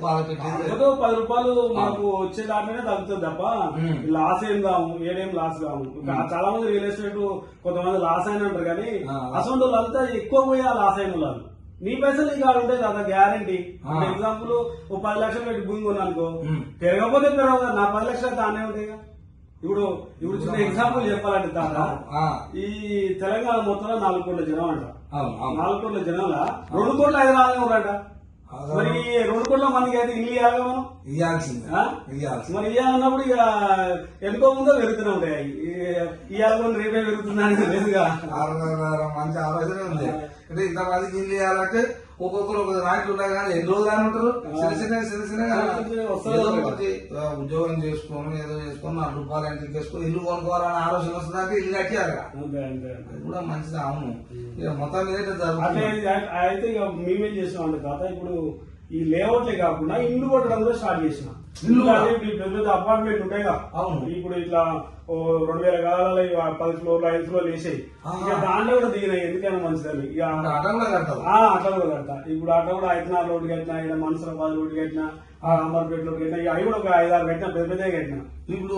రూపాయలు పెట్టేది ఏదో 10 రూపాయలు మనకు వచ్చే దాంట్లోనే తగ్గుతుంది తప్ప లాస్ ఏం కాము, ఏడేం లాస్ కాము. చాలా మంది రియల్ ఎస్టేట్ కొంతమంది లాస్ అయిన అంటారు కానీ అసలు వాళ్ళంతా ఎక్కువ పోయి ఆ లాస్ అయిన వాళ్ళు. నీ పైసలు నీకు ఆడ ఉంటాయి కదా గ్యారంటీ. ఎగ్జాంపుల్ ఓ 10 లక్షలు పెట్టి భూమి కొన్నానుకో, పెరగకపోతే పెరగదు, నా 10 లక్షలు తానే ఉంటాయి. ఇప్పుడు చిన్న ఎగ్జాంపుల్ చెప్పాలంటే తాత, ఈ తెలంగాణ మొత్తంలో 4 కోట్ల జనం అంట. 4 కోట్ల జనంలో 2 కోట్ల హైదరాబాద్ ఉన్నారట. మరి 2 కోట్ల మందికి అయితే ఇల్లు ఇవ్వాలి మనం, మరి ఇవ్వాలన్నప్పుడు ఇక ఎందుకో ముందో పెరుగుతూనే ఉంటాయి. ఇవ్వాలి రేపే పెరుగుతుందని లేదుగా. మంచి ఆలోచన ఉంది. అంటే ఇంతమందికి ఇల్లు ఇవ్వాలంటే ఒక్కొక్కరు ఒక నాయకులు ఉన్నాయి కానీ ఎన్ని రోజులు అని ఉంటారు. ఉద్యోగం చేసుకొని ఏదో చేసుకొని 4 రూపాయలు ఇంటికి వేసుకొని ఇల్లు కొనుక్కోవాలని ఆలోచన వస్తుందంటే ఇల్లు కట్టారు. అది కూడా మంచిది. అవును, ఇక మొత్తం మీద జరుగుతుంది. అయితే ఇక మేమేం చేసినాం తాత, ఇప్పుడు ఈ లేఅవుట్లే కాకుండా ఇల్లు కొట్టడం కూడా స్టార్ట్ చేసిన. ఇల్లు పెద్ద అపార్ట్మెంట్ ఉంటాయిగా. అవును, ఇప్పుడు ఇట్లా 2000 గదాలలో 10 ఫ్లోర్లు 5 ఫ్లోర్లు వేసాయి. ఇక దాంట్లో కూడా దిగినాయి, ఎందుకైనా మంచిదని. ఇక అట్లా కూడా కడతా. ఇప్పుడు అట్లా కూడా 5 రోడ్డు కట్టినా, ఇక్కడ మనసురాబాద్ రోడ్డు కట్టినా, అమర్పేట రోడ్డు కట్టినా, అవి కూడా ఒక 5-6 కట్టినా, పెద్ద పెద్దగా కట్టినా. ఇప్పుడు